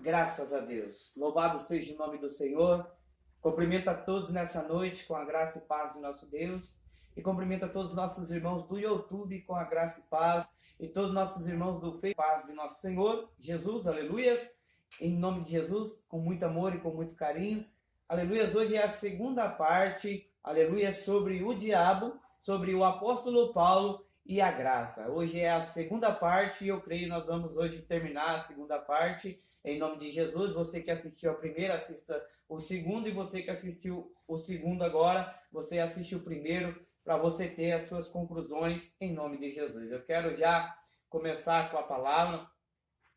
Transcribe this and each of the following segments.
Graças a Deus. Louvado seja o nome do Senhor. Cumprimento a todos nessa noite com a graça e paz do nosso Deus. E cumprimento a todos os nossos irmãos do YouTube com a graça e paz. E todos os nossos irmãos do Facebook, paz de nosso Senhor Jesus, aleluias. Em nome de Jesus, com muito amor e com muito carinho. Aleluias. Hoje é a segunda parte, aleluia, sobre o diabo, sobre o apóstolo Paulo e a graça. Hoje é a segunda parte e eu creio que nós vamos hoje terminar a segunda parte. Em nome de Jesus, você que assistiu a primeira, assista o segundo, e você que assistiu o segundo agora, você assiste o primeiro, para você ter as suas conclusões em nome de Jesus. Eu quero já começar com a palavra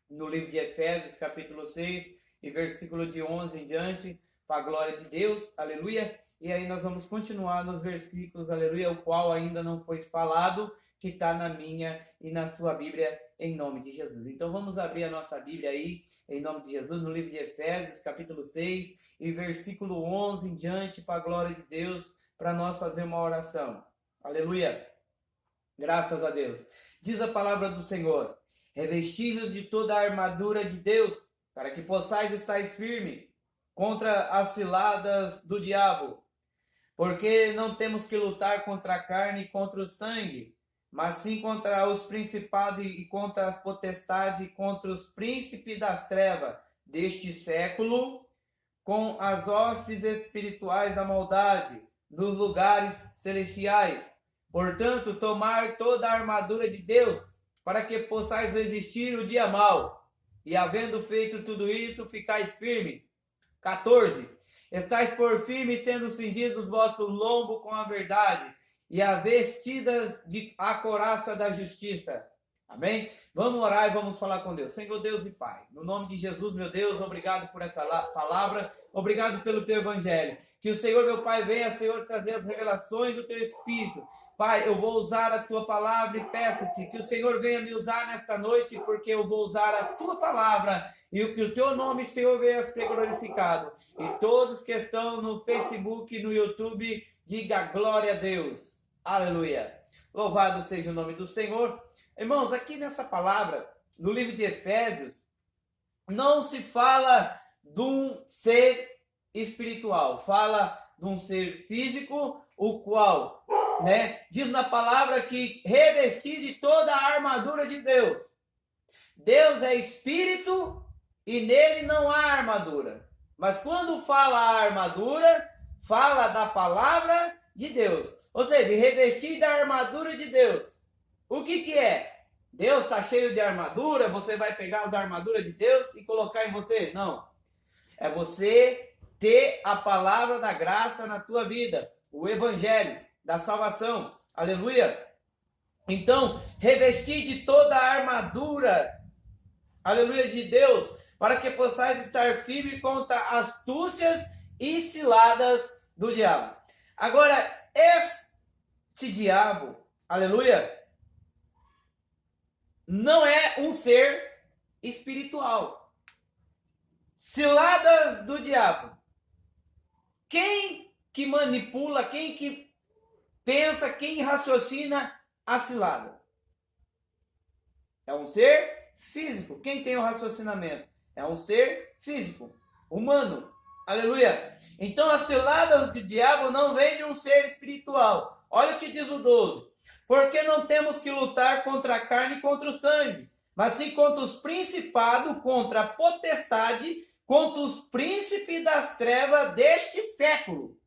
no livro de Efésios, capítulo 6, e versículo de 11 em diante, para a glória de Deus, aleluia. E aí nós vamos continuar nos versículos, aleluia, o qual ainda não foi falado, que está na minha e na sua Bíblia, em nome de Jesus. Então vamos abrir a nossa Bíblia aí, em nome de Jesus, no livro de Efésios, capítulo 6, e versículo 11 em diante, para a glória de Deus, para nós fazer uma oração. Aleluia. Graças a Deus. Diz a palavra do Senhor: revestidos de toda a armadura de Deus, para que possais estar firme contra as ciladas do diabo. Porque não temos que lutar contra a carne e contra o sangue, mas sim contra os principados e contra as potestades, contra os príncipes das trevas deste século, com as hostes espirituais da maldade nos lugares celestiais. Portanto, tomai toda a armadura de Deus, para que possais resistir o dia mau, e havendo feito tudo isso, ficais firme. 14. Estais por firme, tendo cingido os vossos lombos com a verdade, e a vestidas de a couraça da justiça. Amém? Vamos orar e vamos falar com Deus. Senhor Deus e Pai, no nome de Jesus, meu Deus, obrigado por essa palavra, obrigado pelo teu evangelho. Que o Senhor, meu Pai, venha, Senhor, trazer as revelações do teu Espírito. Pai, eu vou usar a tua palavra e peço-te que o Senhor venha me usar nesta noite, porque eu vou usar a tua palavra e que o teu nome, Senhor, venha a ser glorificado. E todos que estão no Facebook e no YouTube, diga glória a Deus. Aleluia. Louvado seja o nome do Senhor. Irmãos, aqui nessa palavra, no livro de Efésios, não se fala de um ser espiritual, fala de um ser físico, o qual, diz na palavra que revestir de toda a armadura de Deus. Deus é espírito e nele não há armadura. Mas quando fala a armadura, fala da palavra de Deus. Ou seja, revestir da armadura de Deus. O que é? Deus está cheio de armadura, você vai pegar as armaduras de Deus e colocar em você? Não. É você ter a palavra da graça na tua vida. O evangelho da salvação. Aleluia. Então, revestir de toda a armadura, aleluia, de Deus, para que possais estar firme contra astúcias e ciladas do diabo. Agora, este diabo, aleluia, não é um ser espiritual. Ciladas do diabo. Quem que manipula, quem que pensa, quem raciocina a cilada? É um ser físico. Quem tem o raciocinamento? É um ser físico, humano. Aleluia. Então a cilada do diabo não vem de um ser espiritual. Olha o que diz o 12. Porque não temos que lutar contra a carne e contra o sangue, mas sim contra os principados, contra a potestade, contra os príncipes das trevas deste século.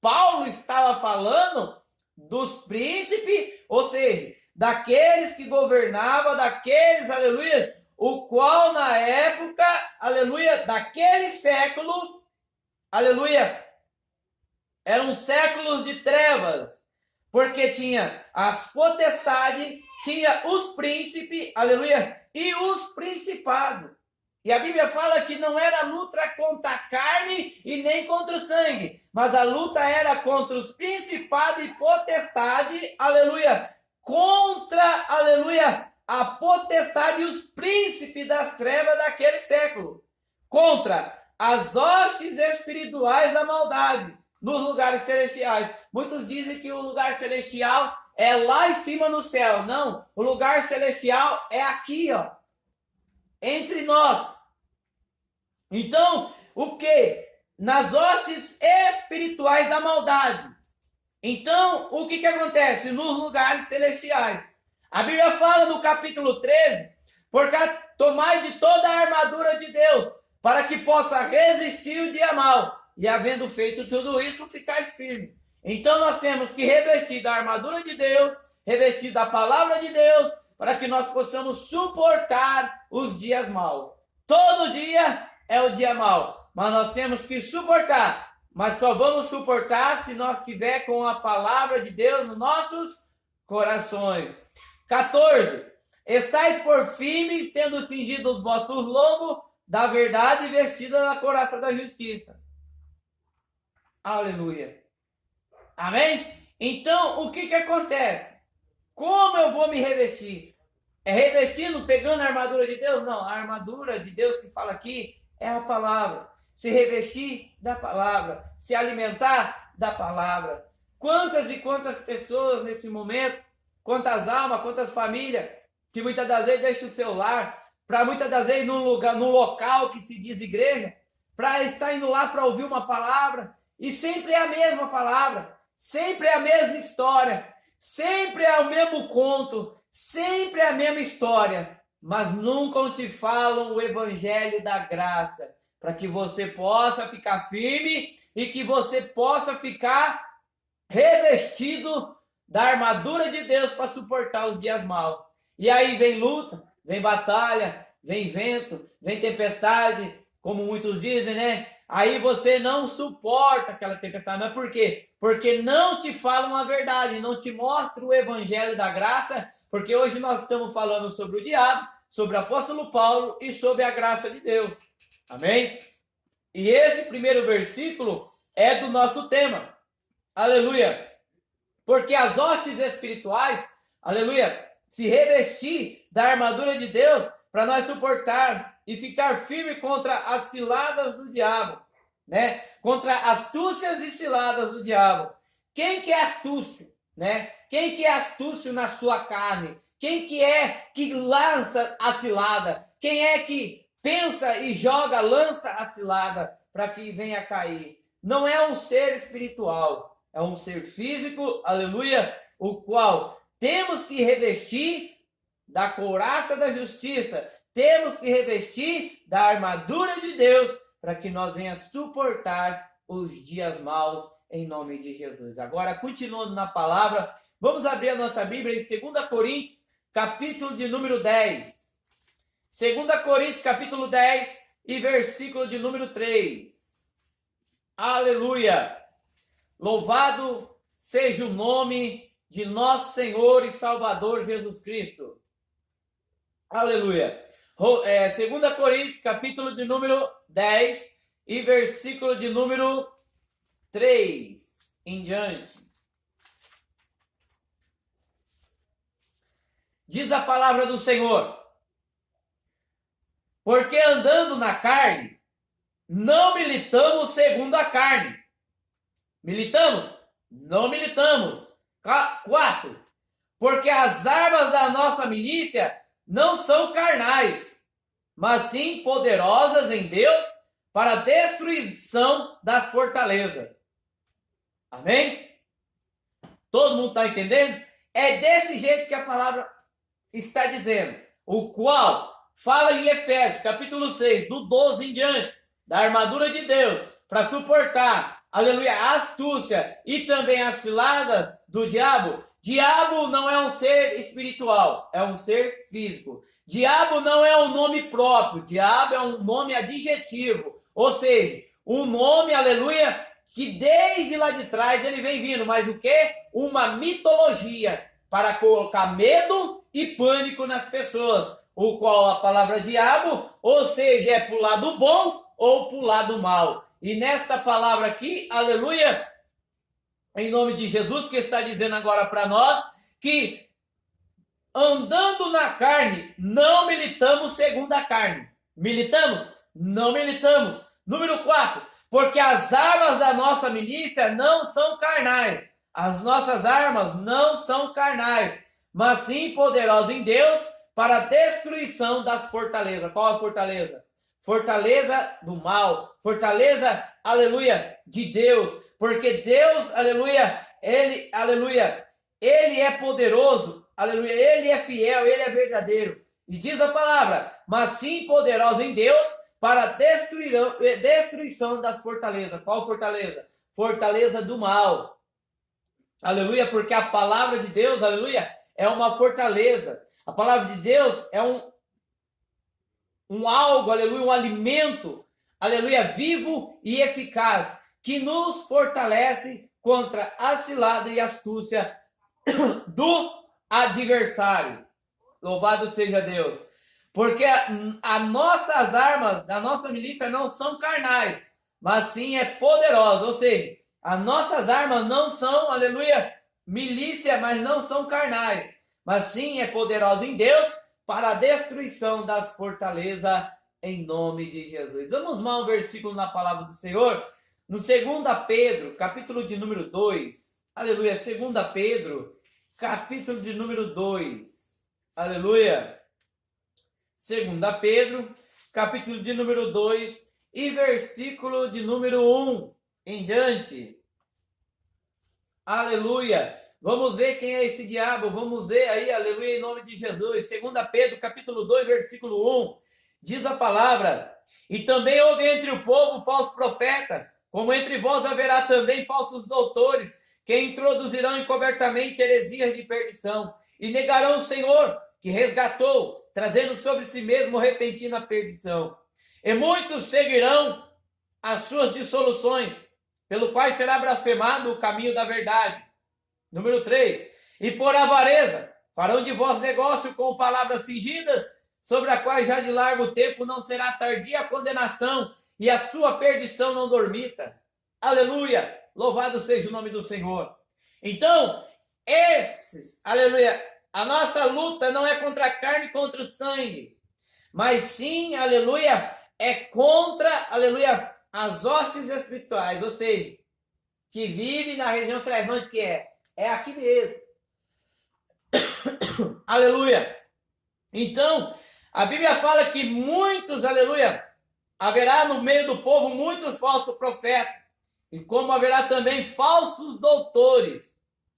Paulo estava falando dos príncipes, ou seja, daqueles que governavam, daqueles, aleluia, o qual na época, aleluia, daquele século, aleluia, eram séculos de trevas, porque tinha as potestades, tinha os príncipes, aleluia, e os principados. E a Bíblia fala que não era luta contra a carne e nem contra o sangue, mas a luta era contra os principados e potestades, aleluia, contra, aleluia, a potestade e os príncipes das trevas daquele século, contra as hostes espirituais da maldade nos lugares celestiais. Muitos dizem que o lugar celestial é lá em cima no céu. Não, o lugar celestial é aqui, ó. entre nós. Então, o que? Nas hostes espirituais da maldade. Então, o que acontece? Nos lugares celestiais. A Bíblia fala no capítulo 13, porque tomai de toda a armadura de Deus, para que possa resistir o dia mau, e havendo feito tudo isso, ficais firmes. Então, nós temos que revestir da armadura de Deus, revestir da palavra de Deus, para que nós possamos suportar os dias maus. Todo dia é o dia mau, mas nós temos que suportar. Mas só vamos suportar se nós estiver com a palavra de Deus nos nossos corações. 14. Estais por firmes, tendo cingido os vossos lombos da verdade e vestida da couraça da justiça. Aleluia. Amém? Então, o que acontece? Como eu vou me revestir? É revestindo, pegando a armadura de Deus? Não, a armadura de Deus que fala aqui é a palavra. Se revestir da palavra, se alimentar da palavra. Quantas e quantas pessoas nesse momento, quantas almas, quantas famílias, que muitas das vezes deixam o seu lar, para muitas das vezes num local que se diz igreja, para estar indo lá para ouvir uma palavra, e sempre é a mesma palavra, sempre é a mesma história, sempre é o mesmo conto, sempre é a mesma história, mas nunca te falam o evangelho da graça, para que você possa ficar firme e que você possa ficar revestido da armadura de Deus para suportar os dias maus. E aí vem luta, vem batalha, vem vento, vem tempestade, como muitos dizem, né? Aí você não suporta aquela tempestade. Mas por quê? Porque não te falam a verdade, não te mostram o evangelho da graça, porque hoje nós estamos falando sobre o diabo, sobre o apóstolo Paulo e sobre a graça de Deus. Amém? E esse primeiro versículo é do nosso tema. Aleluia. Porque as hostes espirituais, aleluia, se revestir da armadura de Deus para nós suportar e ficar firme contra as ciladas do diabo, né? Contra astúcias e ciladas do diabo. Quem que é astúcio, né? Quem que é astúcio na sua carne? Quem que é que lança a cilada? Quem é que pensa e joga, lança a cilada para que venha a cair? Não é um ser espiritual, é um ser físico, aleluia, o qual temos que revestir da couraça da justiça, temos que revestir da armadura de Deus, para que nós venha suportar os dias maus, em nome de Jesus. Agora, continuando na palavra, vamos abrir a nossa Bíblia em 2 Coríntios, capítulo de número 10. 2 Coríntios, capítulo 10 e versículo de número 3. Aleluia! Louvado seja o nome de nosso Senhor e Salvador Jesus Cristo. Aleluia! 2 Coríntios, capítulo de número 10 e versículo de número 3 em diante. Diz a palavra do Senhor: porque andando na carne, não militamos segundo a carne. Militamos? Não militamos. 4. Porque as armas da nossa milícia não são carnais, mas sim poderosas em Deus para a destruição das fortalezas. Amém? Todo mundo está entendendo? É desse jeito que a palavra está dizendo. O qual fala em Efésios, capítulo 6, do 12 em diante, da armadura de Deus, para suportar, aleluia, a astúcia e também a cilada do diabo. Diabo não é um ser espiritual, é um ser físico. Diabo não é um nome próprio, diabo é um nome adjetivo, ou seja, um nome, aleluia, que desde lá de trás ele vem vindo, mas o quê? Uma mitologia para colocar medo e pânico nas pessoas, o qual a palavra diabo, ou seja, é para o lado bom ou para o lado mal. E nesta palavra aqui, aleluia, em nome de Jesus, que está dizendo agora para nós, que andando na carne, não militamos segundo a carne. Militamos? Não militamos. Número 4, porque as armas da nossa milícia não são carnais. As nossas armas não são carnais, mas sim poderosas em Deus para a destruição das fortalezas. Qual a fortaleza? Fortaleza do mal, fortaleza, aleluia, de Deus, porque Deus, aleluia, ele é poderoso, aleluia, ele é fiel, ele é verdadeiro. E diz a palavra, mas sim poderoso em Deus para a destruição das fortalezas. Qual fortaleza? Fortaleza do mal. Aleluia, porque a palavra de Deus, aleluia, é uma fortaleza. A palavra de Deus é um algo, aleluia, um alimento, aleluia, vivo e eficaz, que nos fortalece contra a cilada e astúcia do adversário. Louvado seja Deus. Porque as nossas armas da nossa milícia não são carnais, mas sim é poderosa. Ou seja, as nossas armas não são, aleluia, milícia, mas não são carnais, mas sim é poderosa em Deus para a destruição das fortalezas em nome de Jesus. Vamos lá um versículo na palavra do Senhor, no 2 Pedro, capítulo de número 2. Aleluia, 2 Pedro, capítulo de número 2. Aleluia. 2 Pedro, capítulo de número 2 e versículo de número 1 em diante. Aleluia. Vamos ver quem é esse diabo. Vamos ver aí, aleluia, em nome de Jesus. 2 Pedro, capítulo 2, versículo 1. Diz a palavra: e também houve entre o povo falso profeta, como entre vós haverá também falsos doutores, que introduzirão encobertamente heresias de perdição, e negarão o Senhor, que resgatou, trazendo sobre si mesmo repentina perdição. E muitos seguirão as suas dissoluções, pelo qual será blasfemado o caminho da verdade. Número 3. E por avareza farão de vós negócio com palavras fingidas, sobre a qual já de largo tempo não será tardia a condenação, e a sua perdição não dormita. Aleluia! Louvado seja o nome do Senhor. Então, aleluia, a nossa luta não é contra a carne e contra o sangue, mas sim, aleluia, é contra, aleluia, as hostes espirituais, ou seja, que vive na região celeste, que é aqui mesmo. Aleluia. Então, a Bíblia fala que muitos, aleluia, haverá no meio do povo muitos falsos profetas, e como haverá também falsos doutores,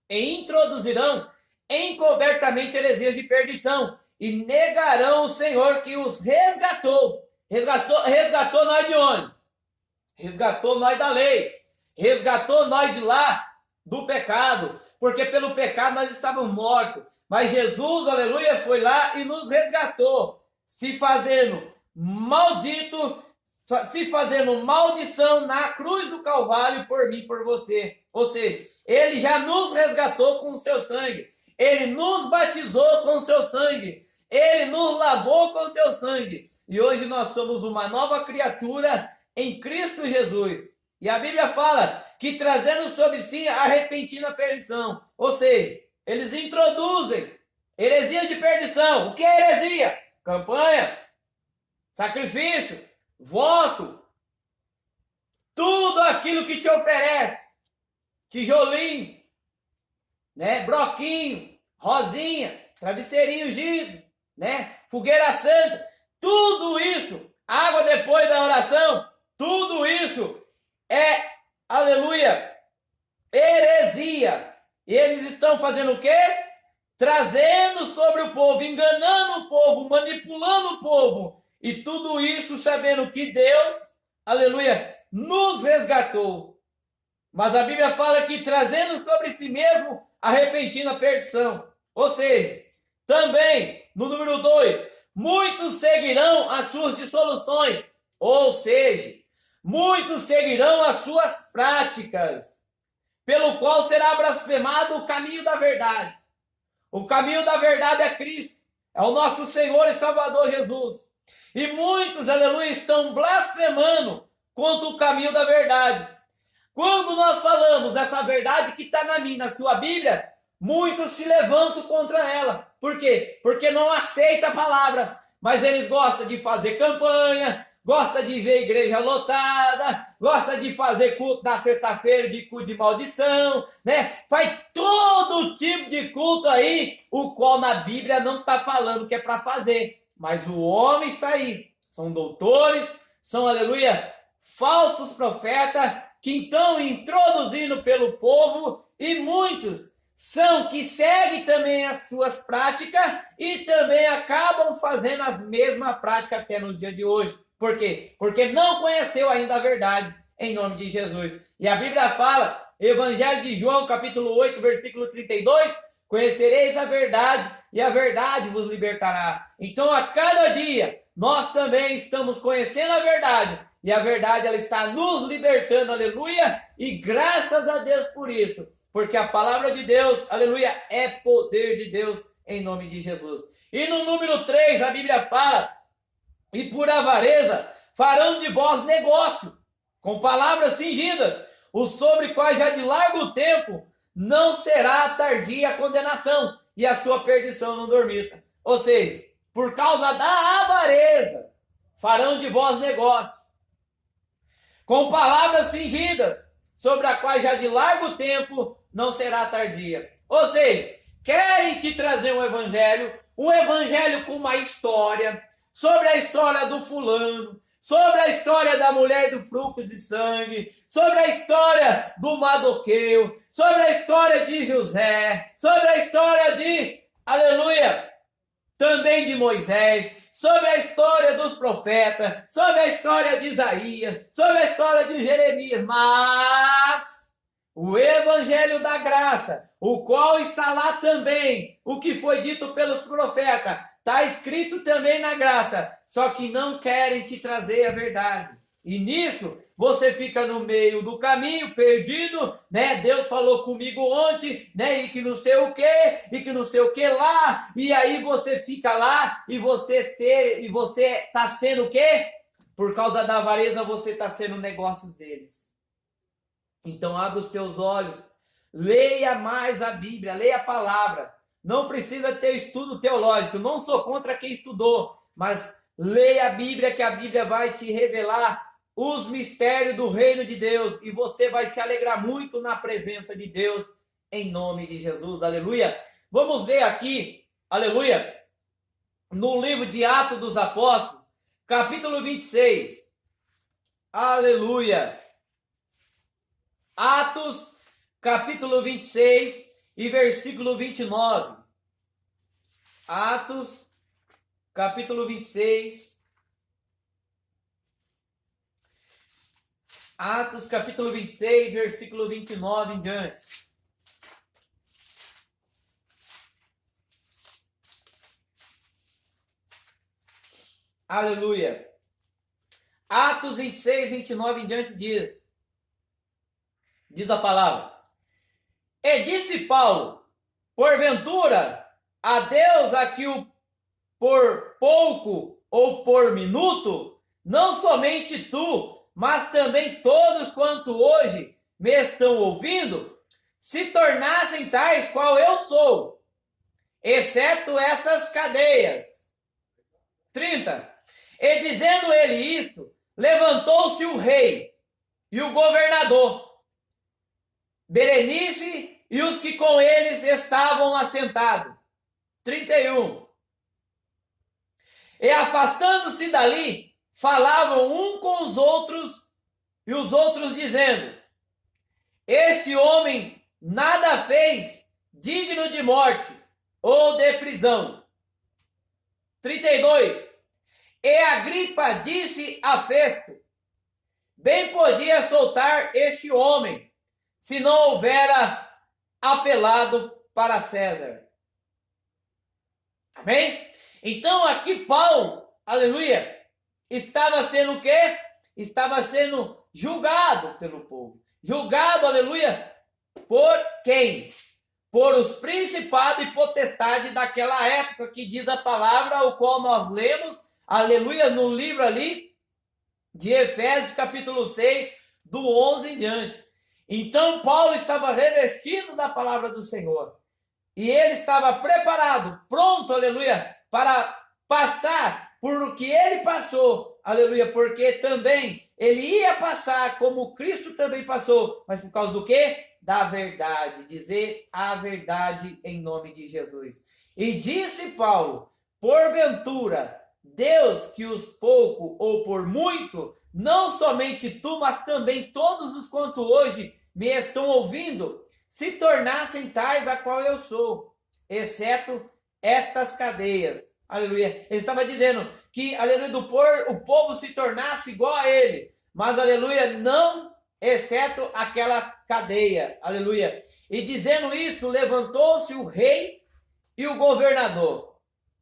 e introduzirão encobertamente heresias de perdição, e negarão o Senhor que os resgatou. Resgatou nós de onde? Resgatou nós da lei. Resgatou nós de lá, do pecado. Porque pelo pecado nós estávamos mortos. Mas Jesus, aleluia, foi lá e nos resgatou. Se fazendo maldição na cruz do Calvário por mim e por você. Ou seja, ele já nos resgatou com o seu sangue. Ele nos batizou com o seu sangue. Ele nos lavou com o teu sangue. E hoje nós somos uma nova criatura em Cristo Jesus. E a Bíblia fala que trazendo sobre si a repentina perdição. Ou seja, eles introduzem heresia de perdição. O que é heresia? Campanha, sacrifício, voto, tudo aquilo que te oferece. Tijolinho, né? Broquinho, rosinha, travesseirinho ungido, né? Fogueira santa, tudo isso, água depois da oração, tudo isso é, aleluia, heresia. E eles estão fazendo o quê? Trazendo sobre o povo, enganando o povo, manipulando o povo. E tudo isso sabendo que Deus, aleluia, nos resgatou. Mas a Bíblia fala que trazendo sobre si mesmo a repentina perdição. Ou seja, também, no número 2, muitos seguirão as suas dissoluções. Ou seja, muitos seguirão as suas práticas, pelo qual será blasfemado o caminho da verdade. O caminho da verdade é Cristo, é o nosso Senhor e Salvador Jesus. E muitos, aleluia, estão blasfemando contra o caminho da verdade. Quando nós falamos essa verdade que está na sua Bíblia, muitos se levantam contra ela. Por quê? Porque não aceita a palavra, mas eles gostam de fazer campanha, gosta de ver igreja lotada, gosta de fazer culto na sexta-feira, de culto de maldição, né? Faz todo tipo de culto aí, o qual na Bíblia não está falando que é para fazer. Mas o homem está aí. São doutores, são, aleluia, falsos profetas, que estão introduzindo pelo povo, e muitos são que seguem também as suas práticas e também acabam fazendo as mesmas práticas até no dia de hoje. Por quê? Porque não conheceu ainda a verdade, em nome de Jesus. E a Bíblia fala, Evangelho de João, capítulo 8, versículo 32, conhecereis a verdade e a verdade vos libertará. Então, a cada dia, nós também estamos conhecendo a verdade, e a verdade ela está nos libertando, aleluia, e graças a Deus por isso, porque a palavra de Deus, aleluia, é poder de Deus, em nome de Jesus. E no número 3, a Bíblia fala, e por avareza farão de vós negócio, com palavras fingidas, os sobre quais já de largo tempo não será tardia a condenação, e a sua perdição não dormita. Ou seja, por causa da avareza, farão de vós negócio, com palavras fingidas, sobre a qual já de largo tempo não será tardia. Ou seja, querem te trazer um evangelho com uma história, sobre a história do fulano, sobre a história da mulher do fluxo de sangue, sobre a história do Madoqueu, sobre a história de José, sobre a história de, aleluia, também de Moisés, sobre a história dos profetas, sobre a história de Isaías, sobre a história de Jeremias, mas o evangelho da graça, o qual está lá também, o que foi dito pelos profetas, está escrito também na graça, só que não querem te trazer a verdade. E nisso, você fica no meio do caminho, perdido, né? Deus falou comigo ontem, né? E que não sei o que, e que não sei o que lá, e aí você fica lá, e você está sendo o quê? Por causa da avareza, você está sendo negócios deles. Então, abre os teus olhos, leia mais a Bíblia, leia a palavra. Não precisa ter estudo teológico, não sou contra quem estudou, mas leia a Bíblia, que a Bíblia vai te revelar os mistérios do reino de Deus, e você vai se alegrar muito na presença de Deus, em nome de Jesus, aleluia. Vamos ver aqui, aleluia, no livro de Atos dos Apóstolos, capítulo 26, aleluia. Atos, capítulo 26 e versículo 29. Atos, capítulo 26. Atos, capítulo 26, versículo 29 em diante. Aleluia. Atos 26, 29 em diante diz a palavra. E disse Paulo, porventura, a Deus aqui por pouco ou por minuto, não somente tu, mas também todos quanto hoje me estão ouvindo, se tornassem tais qual eu sou, exceto essas cadeias. 30. E dizendo ele isto, levantou-se o rei e o governador, Berenice e os que com eles estavam assentados. 31. E afastando-se dali, falavam um com os outros, e os outros dizendo, este homem nada fez digno de morte ou de prisão. 32. E Agripa disse a Festo, bem podia soltar este homem, se não houvera apelado para César. Amém? Então aqui Paulo, aleluia, estava sendo o quê? Estava sendo julgado pelo povo. Julgado, aleluia, por quem? Por os principados e potestades daquela época, que diz a palavra, o qual nós lemos, aleluia, no livro ali de Efésios capítulo 6, do 11 em diante. Então Paulo estava revestido da palavra do Senhor. E ele estava preparado, pronto, aleluia, para passar por o que ele passou, aleluia, porque também ele ia passar como Cristo também passou, mas por causa do quê? Da verdade, dizer a verdade em nome de Jesus. E disse Paulo, porventura, Deus que os pouco ou por muito, não somente tu, mas também todos os quanto hoje me estão ouvindo, se tornassem tais a qual eu sou, exceto estas cadeias. Aleluia. Ele estava dizendo que, aleluia, o povo se tornasse igual a ele, mas, aleluia, não exceto aquela cadeia. Aleluia. E dizendo isto, levantou-se o rei e o governador.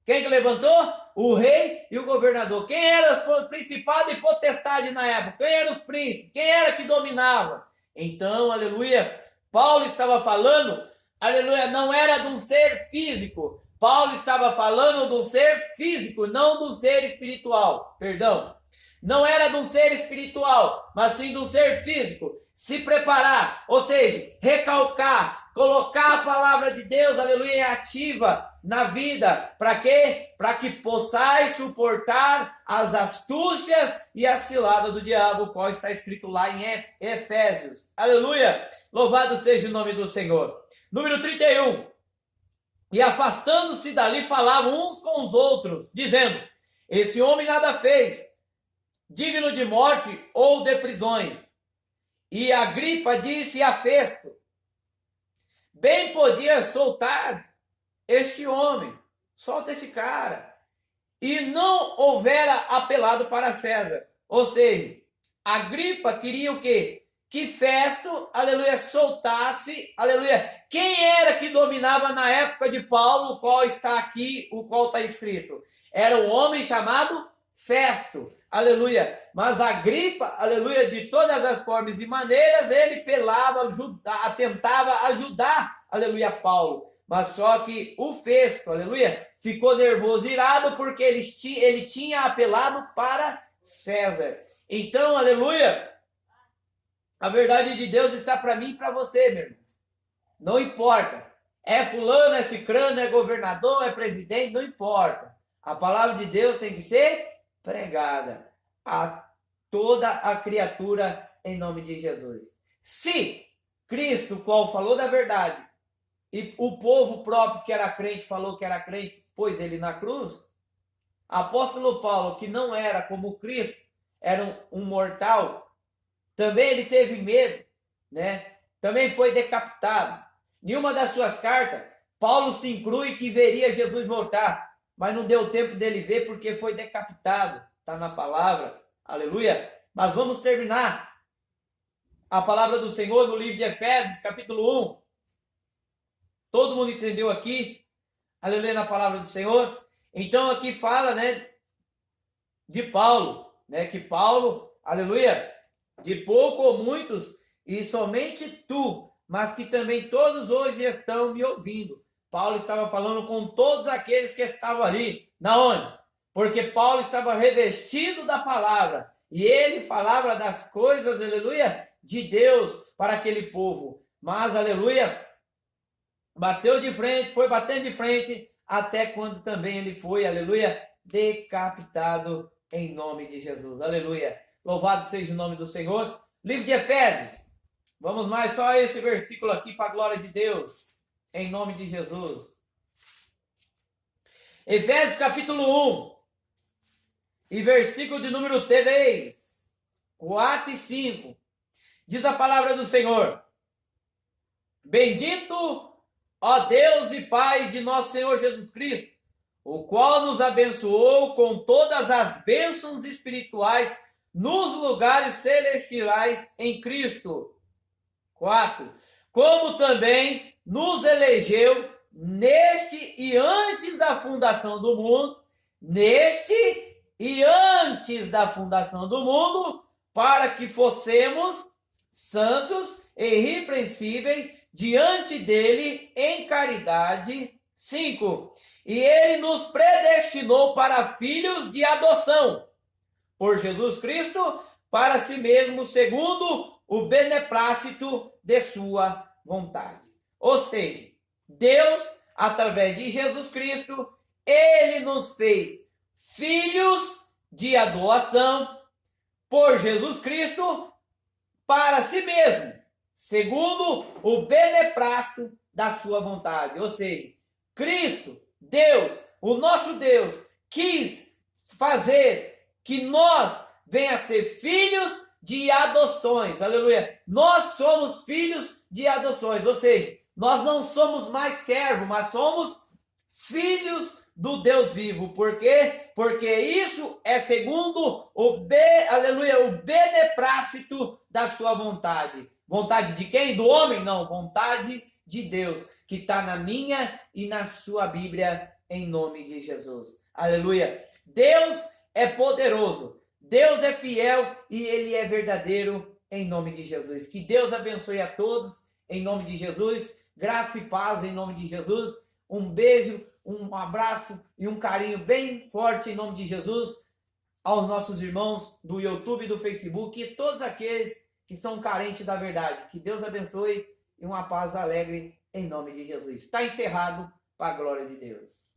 Quem que levantou? O rei e o governador. Quem era o principado e potestade na época? Quem eram os príncipes? Quem era que dominava? Então, aleluia, Paulo estava falando, aleluia, não era de um ser físico. Paulo estava falando de um ser físico, não de um ser espiritual. Perdão. Não era de um ser espiritual, mas sim de um ser físico. Se preparar, ou seja, recalcar, colocar a palavra de Deus, aleluia, ativa na vida. Para quê? Para que possais suportar as astúcias e a cilada do diabo, qual está escrito lá em Efésios. Aleluia! Louvado seja o nome do Senhor. Número 31. E afastando-se dali, falavam uns com os outros, dizendo, esse homem nada fez, digno de morte ou de prisões. E Agripa disse a Festo, bem podia soltar este homem, solta esse cara, e não houvera apelado para César. Ou seja, Agripa queria o quê? Que Festo, aleluia, soltasse, aleluia, quem era que dominava na época de Paulo, o qual está aqui, o qual está escrito? Era um homem chamado Festo, aleluia, mas Agripa, aleluia, de todas as formas e maneiras, ele pelava, tentava ajudar, aleluia, Paulo. Mas só que o Festo, aleluia, ficou nervoso, irado, porque ele tinha apelado para César. Então, aleluia, a verdade de Deus está para mim e para você, meu irmão. Não importa. É fulano, é cicrano, é governador, é presidente, não importa. A palavra de Deus tem que ser pregada a toda a criatura em nome de Jesus. Se Cristo, qual falou da verdade, e o povo próprio que era crente falou que era crente, pôs ele na cruz, apóstolo Paulo, que não era como Cristo, era um mortal, também ele teve medo, né? Também foi decapitado. Em uma das suas cartas, Paulo se inclui que veria Jesus voltar, mas não deu tempo dele ver porque foi decapitado. Está na palavra, aleluia. Mas vamos terminar a palavra do Senhor no livro de Efésios, capítulo 1. Todo mundo entendeu aqui? Aleluia, na palavra do Senhor. Então aqui fala, né, de Paulo, né, que Paulo, aleluia, de pouco ou muitos, e somente tu, mas que também todos hoje estão me ouvindo. Paulo estava falando com todos aqueles que estavam ali. Na onde? Porque Paulo estava revestido da palavra, e ele falava das coisas, aleluia, de Deus para aquele povo. Mas, aleluia, bateu de frente, foi batendo de frente, até quando também ele foi, aleluia, decapitado em nome de Jesus. Aleluia. Louvado seja o nome do Senhor. Livro de Efésios. Vamos mais só esse versículo aqui para a glória de Deus. Em nome de Jesus. Efésios capítulo 1. E versículo de número 3, 4 e 5. Diz a palavra do Senhor. Bendito, ó Deus e Pai de nosso Senhor Jesus Cristo, o qual nos abençoou com todas as bênçãos espirituais nos lugares celestiais em Cristo. 4. Como também nos elegeu neste e antes da fundação do mundo, para que fossemos santos e irrepreensíveis diante dele em caridade. 5. E ele nos predestinou para filhos de adoção, por Jesus Cristo, para si mesmo, segundo o beneplácito de sua vontade. Ou seja, Deus, através de Jesus Cristo, ele nos fez filhos de adoração por Jesus Cristo para si mesmo, segundo o beneplácito da sua vontade. Ou seja, Cristo, Deus, o nosso Deus, quis fazer que nós venha a ser filhos de adoções. Aleluia. Nós somos filhos de adoções, ou seja, nós não somos mais servos, mas somos filhos do Deus vivo. Por quê? Porque isso é segundo o beneplácito da sua vontade. Vontade de quem? Do homem? Não, vontade de Deus, que está na minha e na sua Bíblia, em nome de Jesus. Aleluia. Deus é poderoso, Deus é fiel e Ele é verdadeiro, em nome de Jesus. Que Deus abençoe a todos, em nome de Jesus. Graça e paz, em nome de Jesus. Um beijo, um abraço e um carinho bem forte, em nome de Jesus, aos nossos irmãos do YouTube e do Facebook e todos aqueles que são carentes da verdade. Que Deus abençoe e uma paz alegre, em nome de Jesus. Está encerrado, para a glória de Deus.